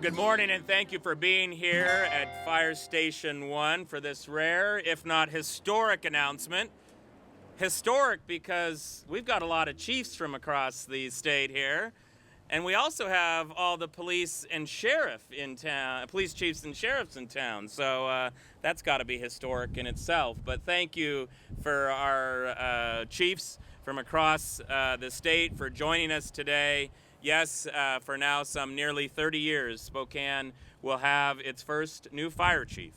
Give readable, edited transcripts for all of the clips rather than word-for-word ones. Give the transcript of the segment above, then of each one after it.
Good morning, and thank you for being here at Fire Station 1 for this rare, if not historic, announcement. Historic because we've got a lot of chiefs from across the state here, and we also have all the police and sheriff in town, police chiefs and sheriffs in town. So that's got to be historic in itself. But thank you for our chiefs from across the state for joining us today. Yes, for now some nearly 30 years, Spokane will have its first new fire chief.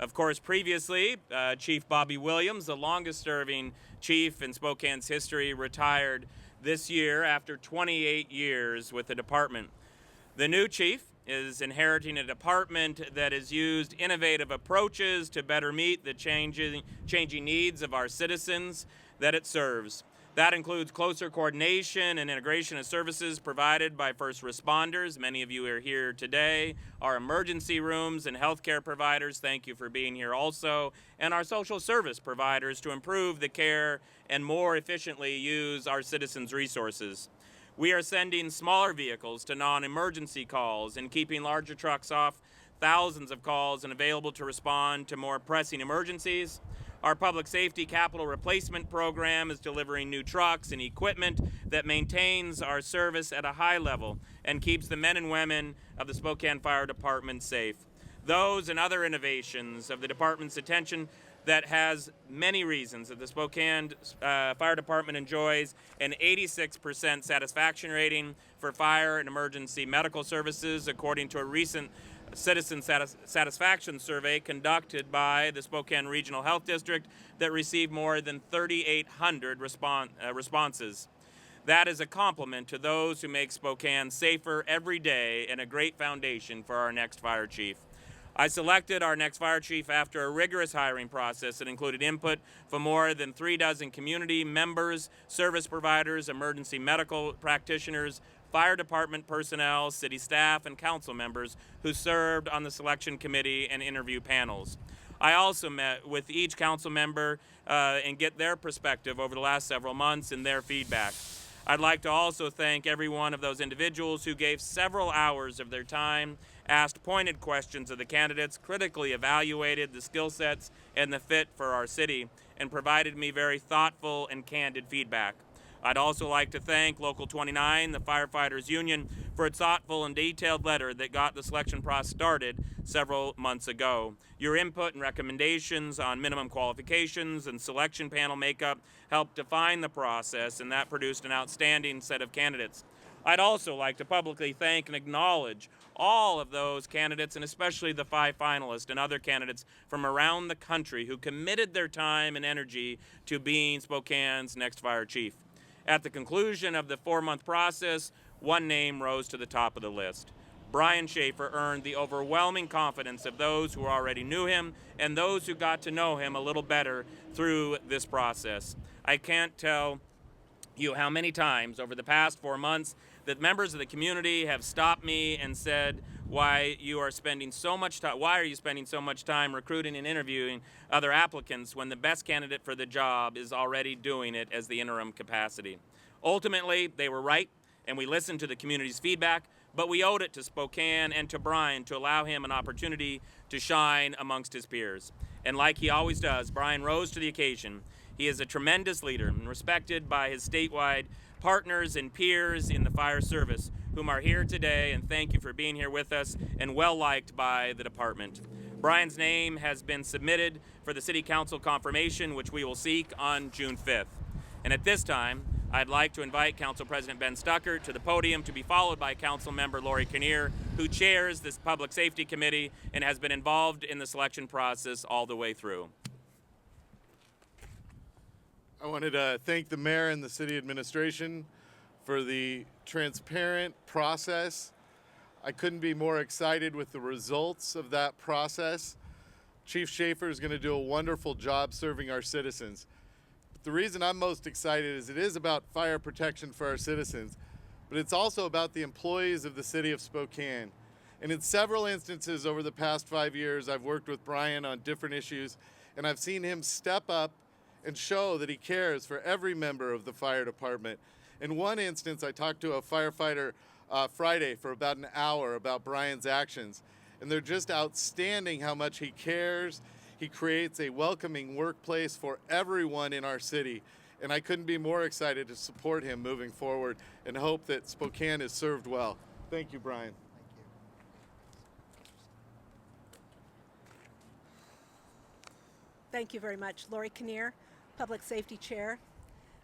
Of course, previously, Chief Bobby Williams, the longest-serving chief in Spokane's history, retired this year after 28 years with the department. The new chief is inheriting a department that has used innovative approaches to better meet the changing needs of our citizens that it serves. That includes closer coordination and integration of services provided by first responders. Many of you are here today. Our emergency rooms and healthcare providers, thank you for being here also. And our social service providers to improve the care and more efficiently use our citizens' resources. We are sending smaller vehicles to non-emergency calls and keeping larger trucks off thousands of calls and available to respond to more pressing emergencies. Our public safety capital replacement program is delivering new trucks and equipment that maintains our service at a high level and keeps the men and women of the Spokane Fire Department safe. Those and other innovations of the department's attention that has many reasons that the Spokane Fire Department enjoys an 86% satisfaction rating for fire and emergency medical services, according to a recent citizen satisfaction survey conducted by the Spokane Regional Health District that received more than 3,800 responses. That is a compliment to those who make Spokane safer every day and a great foundation for our next fire chief. I selected our next fire chief after a rigorous hiring process that included input from more than 36 community members, service providers, emergency medical practitioners, fire department personnel, city staff, and council members who served on the selection committee and interview panels. I also met with each council member and get their perspective over the last several months and their feedback. I'd like to also thank every one of those individuals who gave several hours of their time, asked pointed questions of the candidates, critically evaluated the skill sets and the fit for our city, and provided me very thoughtful and candid feedback. I'd also like to thank Local 29, the Firefighters Union, for its thoughtful and detailed letter that got the selection process started several months ago. Your input and recommendations on minimum qualifications and selection panel makeup helped define the process, and that produced an outstanding set of candidates. I'd also like to publicly thank and acknowledge all of those candidates, and especially the 5 finalists and other candidates from around the country who committed their time and energy to being Spokane's next fire chief. At the conclusion of the 4-month process, one name rose to the top of the list. Brian Schaefer earned the overwhelming confidence of those who already knew him and those who got to know him a little better through this process. I can't tell you how many times over the past 4 months that members of the community have stopped me and said, why are you spending so much time recruiting and interviewing other applicants when the best candidate for the job is already doing it as the interim capacity? Ultimately, they were right, and we listened to the community's feedback, but we owed it to Spokane and to Brian to allow him an opportunity to shine amongst his peers. And like he always does, Brian rose to the occasion. He is a tremendous leader and respected by his statewide partners and peers in the fire service, whom are here today, and thank you for being here with us and well liked by the department. Brian's name has been submitted for the City Council confirmation, which we will seek on June 5th. And at this time, I'd like to invite Council President Ben Stuckert to the podium to be followed by Council Member Lori Kinnear, who chairs this Public Safety Committee and has been involved in the selection process all the way through. I wanted to thank the mayor and the city administration for the transparent process. I couldn't be more excited with the results of that process. Chief Schaefer is going to do a wonderful job serving our citizens. But the reason I'm most excited is it is about fire protection for our citizens, but it's also about the employees of the city of Spokane. And in several instances over the past 5 years, I've worked with Brian on different issues, and I've seen him step up and show that he cares for every member of the fire department. In one instance, I talked to a firefighter Friday for about an hour about Brian's actions. And they're just outstanding how much he cares. He creates a welcoming workplace for everyone in our city. And I couldn't be more excited to support him moving forward and hope that Spokane is served well. Thank you, Brian. Thank you very much. Lori Kinnear, Public Safety Chair.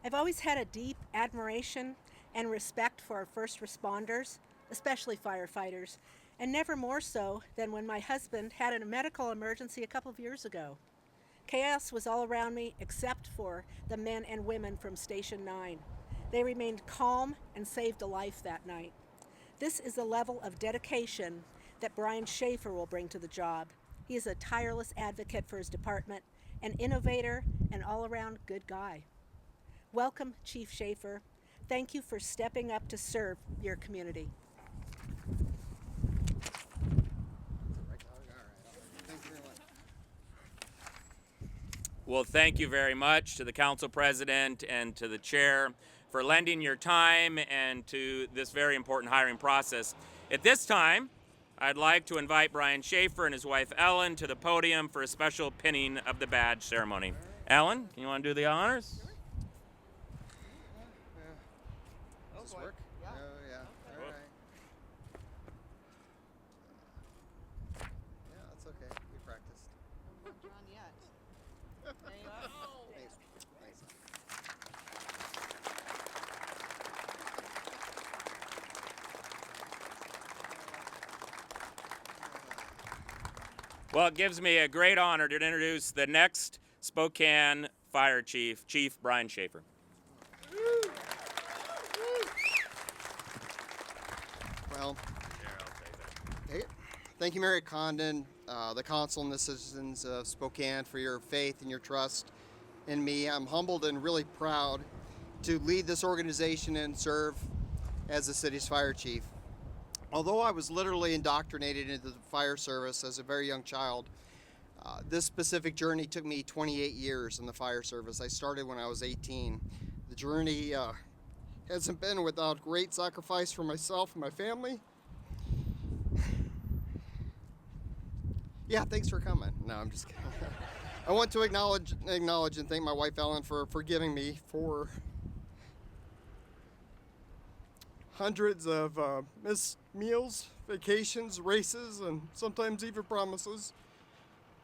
I've always had a deep admiration and respect for our first responders, especially firefighters, and never more so than when my husband had a medical emergency a couple of years ago. Chaos was all around me except for the men and women from Station 9. They remained calm and saved a life that night. This is the level of dedication that Brian Schaefer will bring to the job. He is a tireless advocate for his department, an innovator, and all-around good guy. Welcome, Chief Schaefer. Thank you for stepping up to serve your community. Well, thank you very much to the council president and to the chair for lending your time and to this very important hiring process. At this time, I'd like to invite Brian Schaefer and his wife Ellen to the podium for a special pinning of the badge ceremony. Ellen, you want to do the honors? Does this work? Yeah. Oh, yeah. All right. Yeah, that's okay. We practiced. Not drawn yet. There you go. Thanks. Thanks. Well, it gives me a great honor to introduce the next Spokane Fire Chief, Chief Brian Schaefer. Well, take it. Thank you, Mary Condon, the council and the citizens of Spokane for your faith and your trust in me. I'm humbled and really proud to lead this organization and serve as the city's fire chief. Although I was literally indoctrinated into the fire service as a very young child, this specific journey took me 28 years in the fire service. I started when I was 18. The journey hasn't been without great sacrifice for myself and my family. Yeah, thanks for coming. No, I'm just kidding. I want to acknowledge and thank my wife Ellen for forgiving me for hundreds of missed meals, vacations, races, and sometimes even promises.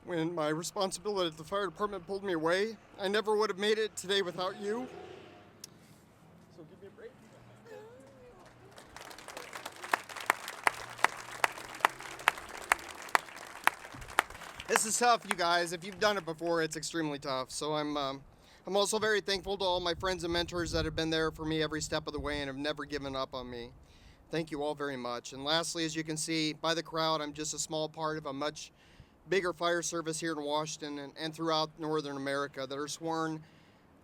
When my responsibility at the fire department pulled me away, I never would have made it today without you. So give me a break. This is tough, you guys. If you've done it before, it's extremely tough. So I'm also very thankful to all my friends and mentors that have been there for me every step of the way and have never given up on me. Thank you all very much. And lastly, as you can see by the crowd, I'm just a small part of a much bigger fire service here in Washington and throughout Northern America that are sworn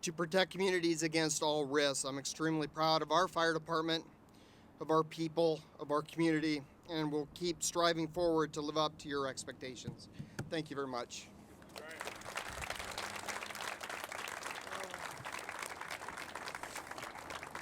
to protect communities against all risks. I'm extremely proud of our fire department, of our people, of our community, and we'll keep striving forward to live up to your expectations. Thank you very much.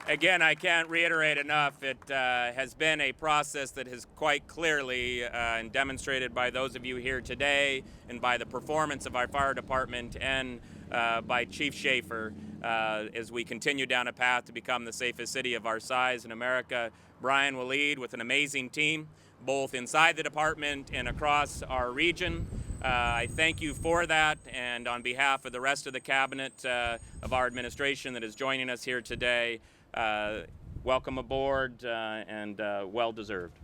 Again, I can't reiterate enough, it has been a process that has quite clearly and demonstrated by those of you here today and by the performance of our fire department and by Chief Schaefer as we continue down a path to become the safest city of our size in America. Brian will lead with an amazing team, both inside the department and across our region. I thank you for that, and on behalf of the rest of the cabinet of our administration that is joining us here today, welcome aboard and well deserved.